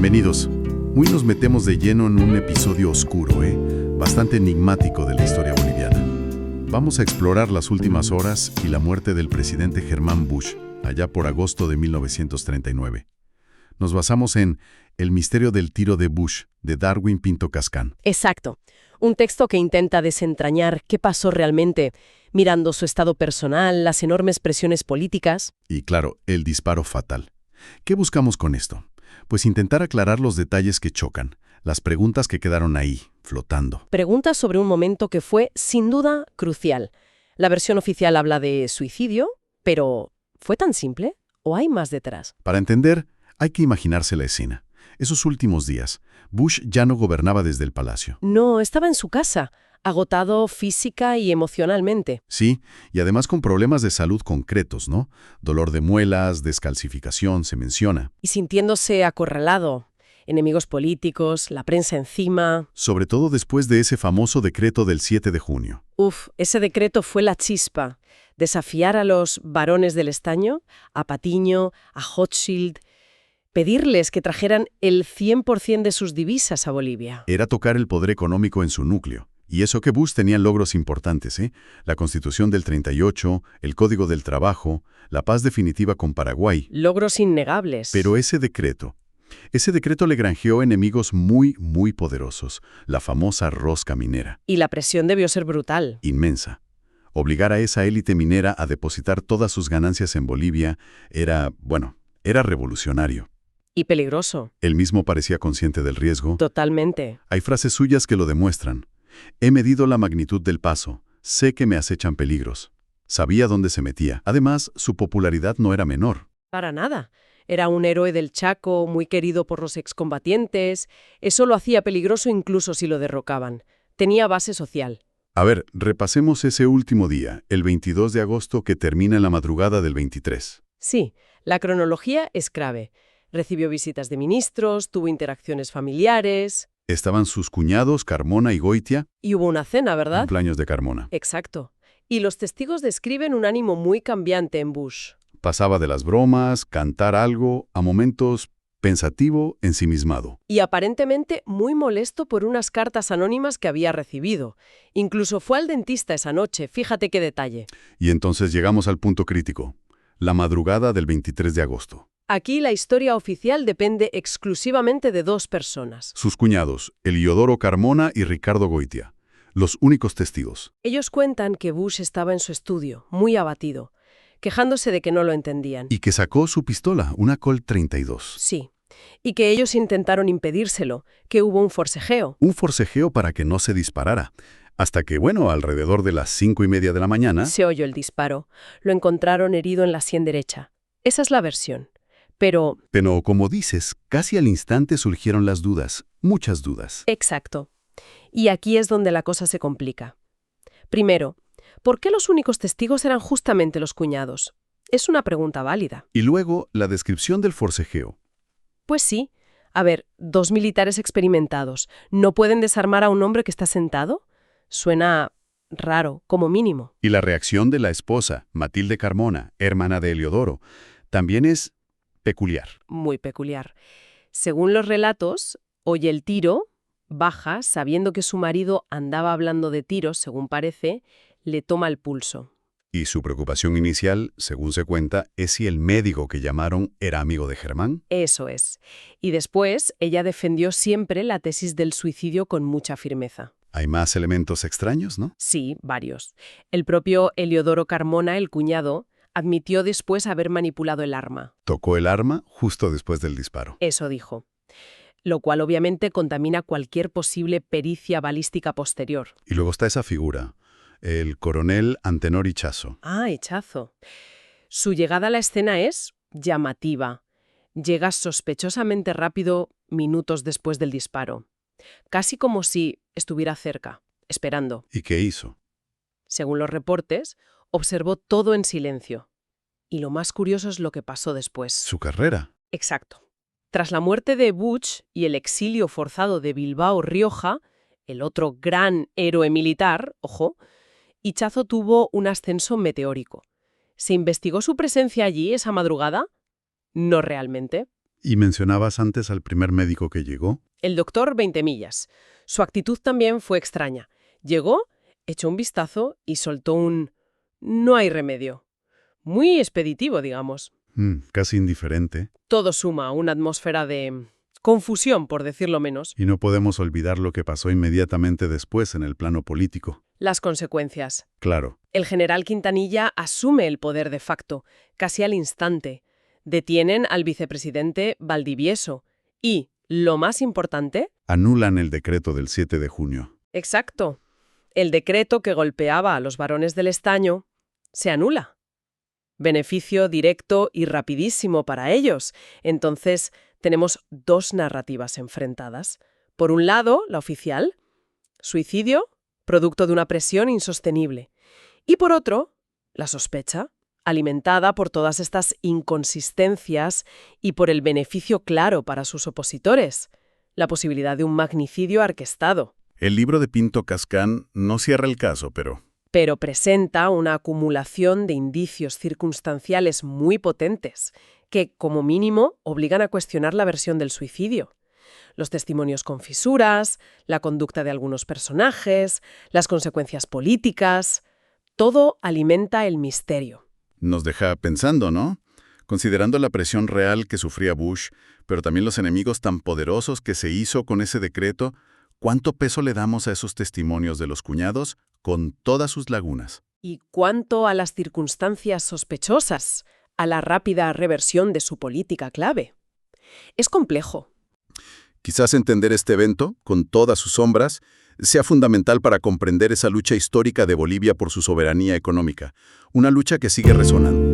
Bienvenidos. Hoy nos metemos de lleno en un episodio oscuro, bastante enigmático de la historia boliviana. Vamos a explorar las últimas horas y la muerte del presidente Germán Bush, allá por agosto de 1939. Nos basamos en El misterio del tiro de Bush, de Darwin Pinto Cascán. Exacto. Un texto que intenta desentrañar qué pasó realmente, mirando su estado personal, las enormes presiones políticas. Y claro, el disparo fatal. ¿Qué buscamos con esto? Pues intentar aclarar los detalles que chocan, las preguntas que quedaron ahí, flotando. Preguntas sobre un momento que fue, sin duda, crucial. La versión oficial habla de suicidio, pero ¿fue tan simple? ¿O hay más detrás? Para entender, hay que imaginarse la escena. Esos últimos días, Bush ya no gobernaba desde el palacio. No, estaba en su casa, agotado física y emocionalmente. Sí, y además con problemas de salud concretos, ¿no? Dolor de muelas, descalcificación, se menciona. Y sintiéndose acorralado. Enemigos políticos, la prensa encima. Sobre todo después de ese famoso decreto del 7 de junio. Ese decreto fue la chispa. Desafiar a los varones del estaño, a Patiño, a Hochschild, pedirles que trajeran el 100% de sus divisas a Bolivia. Era tocar el poder económico en su núcleo. Y eso que Bush tenía logros importantes, La Constitución del 38, el Código del Trabajo, la paz definitiva con Paraguay. Logros innegables. Pero ese decreto le granjeó enemigos muy, muy poderosos, la famosa rosca minera. Y la presión debió ser brutal. Inmensa. Obligar a esa élite minera a depositar todas sus ganancias en Bolivia era revolucionario. Y peligroso. Él mismo parecía consciente del riesgo. Totalmente. Hay frases suyas que lo demuestran. He medido la magnitud del paso. Sé que me acechan peligros. Sabía dónde se metía. Además, su popularidad no era menor. Para nada. Era un héroe del Chaco, muy querido por los excombatientes. Eso lo hacía peligroso incluso si lo derrocaban. Tenía base social. A ver, repasemos ese último día, el 22 de agosto que termina en la madrugada del 23. Sí, la cronología es clave. Recibió visitas de ministros, tuvo interacciones familiares. Estaban sus cuñados, Carmona y Goitia. Y hubo una cena, ¿verdad? Cumpleaños de Carmona. Exacto. Y los testigos describen un ánimo muy cambiante en Bush. Pasaba de las bromas, cantar algo, a momentos pensativo, ensimismado. Y aparentemente muy molesto por unas cartas anónimas que había recibido. Incluso fue al dentista esa noche, fíjate qué detalle. Y entonces llegamos al punto crítico, la madrugada del 23 de agosto. Aquí la historia oficial depende exclusivamente de dos personas. Sus cuñados, Eliodoro Carmona y Ricardo Goitia, los únicos testigos. Ellos cuentan que Bush estaba en su estudio, muy abatido, quejándose de que no lo entendían. Y que sacó su pistola, una Colt 32. Sí, y que ellos intentaron impedírselo, que hubo un forcejeo. Un forcejeo para que no se disparara. Hasta que, alrededor de las 5:30 de la mañana... Se oyó el disparo. Lo encontraron herido en la sien derecha. Esa es la versión. Pero, como dices, casi al instante surgieron las dudas, muchas dudas. Exacto. Y aquí es donde la cosa se complica. Primero, ¿por qué los únicos testigos eran justamente los cuñados? Es una pregunta válida. Y luego, la descripción del forcejeo. Pues sí. A ver, dos militares experimentados. ¿No pueden desarmar a un hombre que está sentado? Suena raro, como mínimo. Y la reacción de la esposa, Matilde Carmona, hermana de Eliodoro, también es peculiar. Muy peculiar. Según los relatos, oye el tiro, baja, sabiendo que su marido andaba hablando de tiros, según parece, le toma el pulso. Y su preocupación inicial, según se cuenta, es si el médico que llamaron era amigo de Germán. Eso es. Y después, ella defendió siempre la tesis del suicidio con mucha firmeza. Hay más elementos extraños, ¿no? Sí, varios. El propio Eliodoro Carmona, el cuñado, admitió después haber manipulado el arma. Tocó el arma justo después del disparo. Eso dijo. Lo cual obviamente contamina cualquier posible pericia balística posterior. Y luego está esa figura, el coronel Antenor Ichazo. Ah, Ichazo. Su llegada a la escena es llamativa. Llega sospechosamente rápido minutos después del disparo. Casi como si estuviera cerca, esperando. ¿Y qué hizo? Según los reportes, observó todo en silencio. Y lo más curioso es lo que pasó después. Su carrera. Exacto. Tras la muerte de Bush y el exilio forzado de Bilbao Rioja, el otro gran héroe militar, ojo, Ichazo tuvo un ascenso meteórico. ¿Se investigó su presencia allí esa madrugada? No realmente. ¿Y mencionabas antes al primer médico que llegó? El doctor 20 millas. Su actitud también fue extraña. Llegó, echó un vistazo y soltó un «no hay remedio». Muy expeditivo, digamos. Casi indiferente. Todo suma a una atmósfera de confusión, por decirlo menos. Y no podemos olvidar lo que pasó inmediatamente después en el plano político. Las consecuencias. Claro. El general Quintanilla asume el poder de facto, casi al instante. Detienen al vicepresidente Valdivieso y, lo más importante... Anulan el decreto del 7 de junio. Exacto. El decreto que golpeaba a los varones del estaño se anula. Beneficio directo y rapidísimo para ellos. Entonces, tenemos dos narrativas enfrentadas. Por un lado, la oficial, suicidio, producto de una presión insostenible. Y por otro, la sospecha, alimentada por todas estas inconsistencias y por el beneficio claro para sus opositores, la posibilidad de un magnicidio orquestado. El libro de Pinto Cascán no cierra el caso, pero presenta una acumulación de indicios circunstanciales muy potentes que, como mínimo, obligan a cuestionar la versión del suicidio. Los testimonios con fisuras, la conducta de algunos personajes, las consecuencias políticas, todo alimenta el misterio. Nos deja pensando, ¿no? Considerando la presión real que sufría Bush, pero también los enemigos tan poderosos que se hizo con ese decreto, ¿cuánto peso le damos a esos testimonios de los cuñados con todas sus lagunas? ¿Y cuánto a las circunstancias sospechosas, a la rápida reversión de su política clave? Es complejo. Quizás entender este evento, con todas sus sombras, sea fundamental para comprender esa lucha histórica de Bolivia por su soberanía económica, una lucha que sigue resonando.